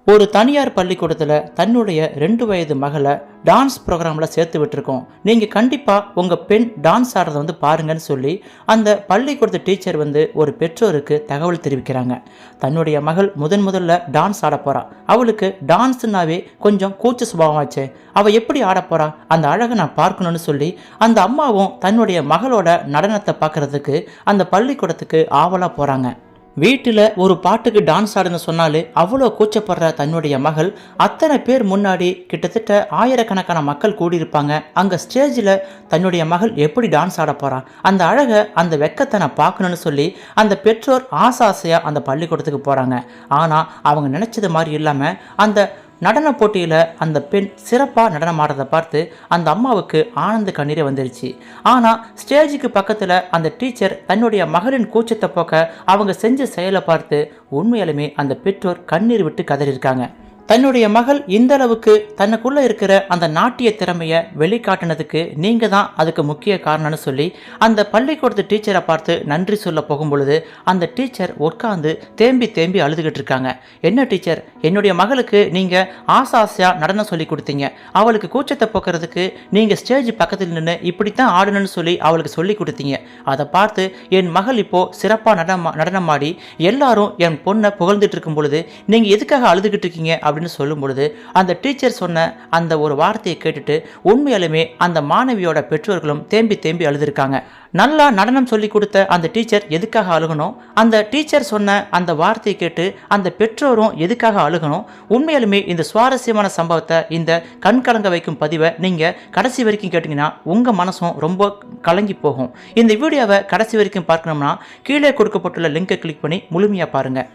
ஒரு தனியார் பள்ளிக்கூடத்தில் தன்னுடைய 2 வயது மகளை டான்ஸ் ப்ரோக்ராமில் சேர்த்து விட்டுருக்கோம். நீங்கள் கண்டிப்பாக உங்கள் பெண் டான்ஸ் ஆடுறதை பாருங்கன்னு சொல்லி அந்த பள்ளிக்கூடத்து டீச்சர் ஒரு பெற்றோருக்கு தகவல் தெரிவிக்கிறாங்க. தன்னுடைய மகள் முதல்ல டான்ஸ் ஆட போகிறா. அவளுக்கு டான்ஸ்னாவே கொஞ்சம் கூச்ச சுபாவமாச்சே, அவள் எப்படி ஆட போகிறா, அந்த அழகை நான் பார்க்கணும்னு சொல்லி அந்த அம்மாவும் தன்னுடைய மகளோட நடனத்தை பார்க்குறதுக்கு அந்த பள்ளிக்கூடத்துக்கு ஆவலாக போகிறாங்க. வீட்டில் ஒரு பாட்டுக்கு டான்ஸ் ஆடுன்னு சொன்னாலே அவ்வளோ கூச்சப்படுற தன்னுடைய மகள் அத்தனை பேர் முன்னாடி கிட்டத்தட்ட ஆயிரக்கணக்கான மக்கள் கூடியிருப்பாங்க. அங்கே ஸ்டேஜில் தன்னுடைய மகள் எப்படி டான்ஸ் ஆட போகிறா, அந்த அழகை அந்த வெக்கத்தை நான் பார்க்கணுன்னு சொல்லி அந்த பெற்றோர் ஆசையாக அந்த பள்ளிக்கூடத்துக்கு போகிறாங்க. ஆனால் அவங்க நினச்சது மாதிரி இல்லாமல் அந்த நடன போட்டியில் அந்த பெண் சிறப்பாக நடனம் ஆடுறதை பார்த்து அந்த அம்மாவுக்கு ஆனந்த கண்ணீரே வந்துருச்சு. ஆனால் ஸ்டேஜுக்கு பக்கத்தில் அந்த டீச்சர் தன்னுடைய மகளின் கூச்சத்தை போக்க அவங்க செஞ்ச செயலை பார்த்து உண்மையாலுமே அந்த பெற்றோர் கண்ணீர் விட்டு கதறியிருக்காங்க. தன்னுடைய மகள் இந்த அளவுக்கு தனக்குள்ளே இருக்கிற அந்த நாட்டிய திறமையை வெளிக்காட்டினதுக்கு நீங்கள் தான் அதுக்கு முக்கிய காரணம்னு சொல்லி அந்த பள்ளிக்கூடத்து டீச்சரை பார்த்து நன்றி சொல்ல போகும்பொழுது அந்த டீச்சர் உட்காந்து தேம்பி அழுதுகிட்டு இருக்காங்க. என்ன டீச்சர், என்னுடைய மகளுக்கு நீங்கள் ஆசையாக நடனம் சொல்லி கொடுத்தீங்க, அவளுக்கு கூச்சத்தை போக்குறதுக்கு நீங்கள் ஸ்டேஜ் பக்கத்தில் நின்று இப்படித்தான் ஆடணும்னு சொல்லி அவளுக்கு சொல்லி கொடுத்தீங்க. அதை பார்த்து என் மகள் இப்போது சிறப்பாக நடனமாடி எல்லாரும் என் பொண்ணை புகழ்ந்துட்டு இருக்கும் பொழுது நீங்கள் எதுக்காக அழுதுகிட்டு இருக்கீங்க அப்படின்னு சொல்லும் பொழுது அந்த டீச்சர் சொன்ன அந்த ஒரு வார்த்தையை கேட்டுட்டு உண்மையாலுமே அந்த மாணவியோட பெற்றோர்களும் தேம்பி அழுதுருக்காங்க. நல்லா நடனம் சொல்லி கொடுத்த அந்த டீச்சர் எதுக்காக அழுகணும், அந்த டீச்சர் சொன்ன அந்த வார்த்தையை கேட்டு அந்த பெற்றோரும் எதுக்காக அழுகணும். உண்மையாலுமே இந்த சுவாரஸ்யமான சம்பவத்தை, இந்த கண்கலங்க வைக்கும் பதிவை நீங்கள் கடைசி வரைக்கும் கேட்டிங்கன்னா உங்கள் மனசும் ரொம்ப கலங்கி போகும். இந்த வீடியோவை கடைசி வரைக்கும் பார்க்கணும்னா கீழே கொடுக்கப்பட்டுள்ள லிங்கை கிளிக் பண்ணி முழுமையாக பாருங்கள்.